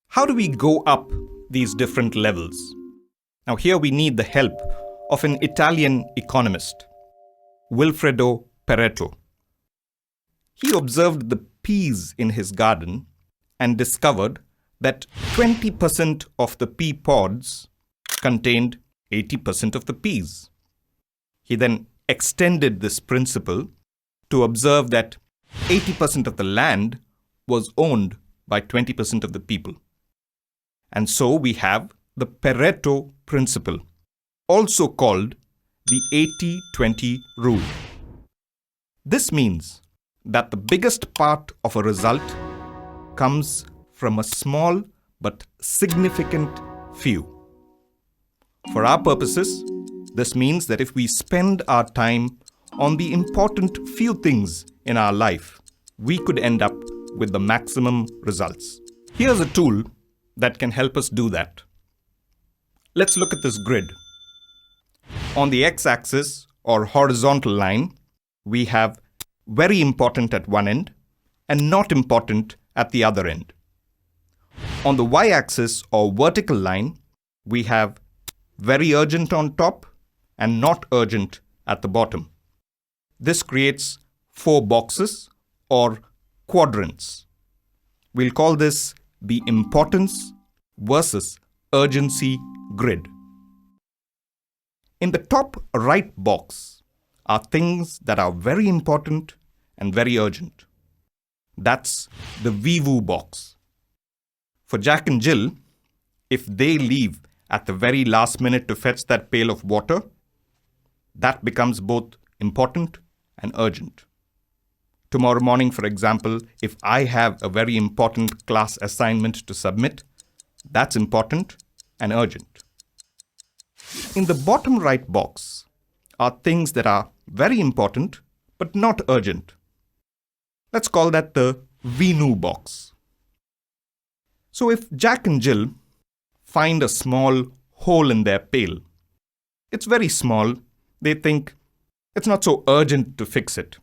How do we go up these different levels? Now, here we need the help of an Italian economist, Vilfredo Pareto. He observed the peas in his garden and discovered that 20% of the pea pods contained 80% of the peas. He then extended this principle to observe that 80% of the land was owned by 20% of the people. And so we have the Pareto Principle, also called the 80-20 rule. This means that the biggest part of a result comes from a small but significant few. For our purposes, this means that if we spend our time on the important few things in our life, we could end up with the maximum results. Here's a tool that can help us do that. Let's look at this grid. On the x-axis or horizontal line, we have very important at one end and not important at the other end. On the y-axis or vertical line, we have very urgent on top and not urgent at the bottom. This creates 4 boxes or quadrants. We'll call this the importance versus urgency grid. In the top right box are things that are very important and very urgent. That's the VIVU box. For Jack and Jill, if they leave at the very last minute to fetch that pail of water, that becomes both important and urgent. Tomorrow morning, for example, if I have a very important class assignment to submit, that's important and urgent. In the bottom right box are things that are very important but not urgent. Let's call that the VINU box. So if Jack and Jill find a small hole in their pail, it's very small, they think it's not so urgent to fix it.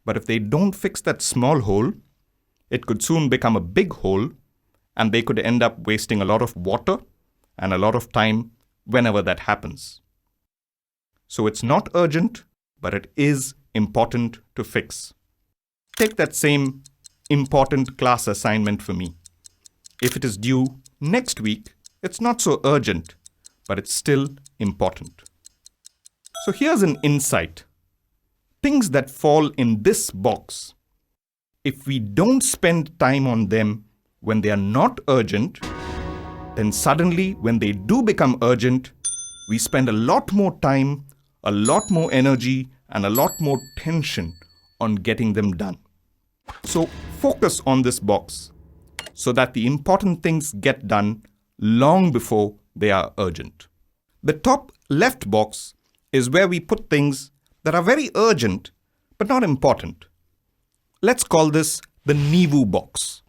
But if they don't fix that small hole, it could soon become a big hole and they could end up wasting a lot of water and a lot of time whenever that happens. So it's not urgent, but it is important to fix. Take that same important class assignment for me. If it is due next week, it's not so urgent, but it's still important. So here's an insight. Things that fall in this box, if we don't spend time on them when they are not urgent, then suddenly when they do become urgent, we spend a lot more time, a lot more energy, and a lot more tension on getting them done. So focus on this box so that the important things get done long before they are urgent. The top left box is where we put things that are very urgent but not important. Let's call this the NIVU box.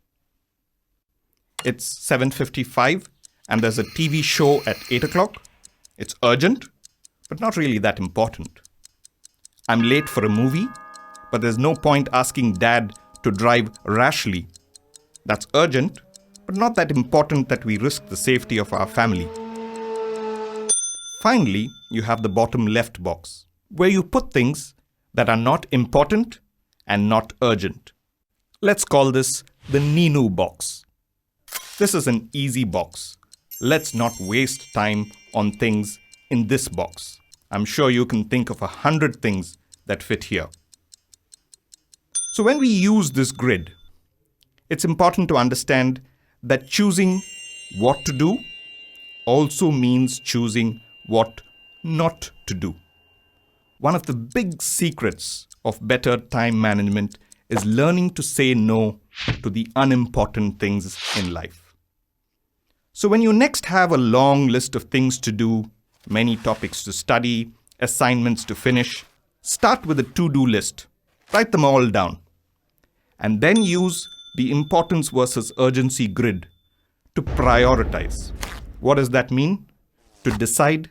It's 7:55 and there's a TV show at 8 o'clock. It's urgent but not really that important. I'm late for a movie, but there's no point asking Dad to drive rashly. That's urgent but not that important that we risk the safety of our family. Finally, you have the bottom left box, where you put things that are not important and not urgent. Let's call this the NINU box. This is an easy box. Let's not waste time on things in this box. I'm sure you can think of 100 things that fit here. So when we use this grid, it's important to understand that choosing what to do also means choosing what not to do. One of the big secrets of better time management is learning to say no to the unimportant things in life. So when you next have a long list of things to do, many topics to study, assignments to finish, start with a to-do list. Write them all down. And then use the importance versus urgency grid to prioritize. What does that mean? To decide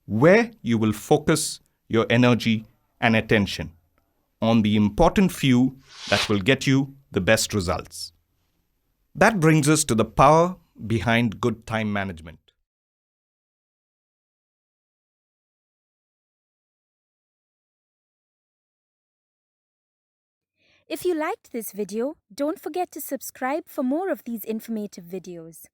where you will focus your energy and attention on the important few that will get you the best results. That brings us to the power behind good time management. If you liked this video, don't forget to subscribe for more of these informative videos.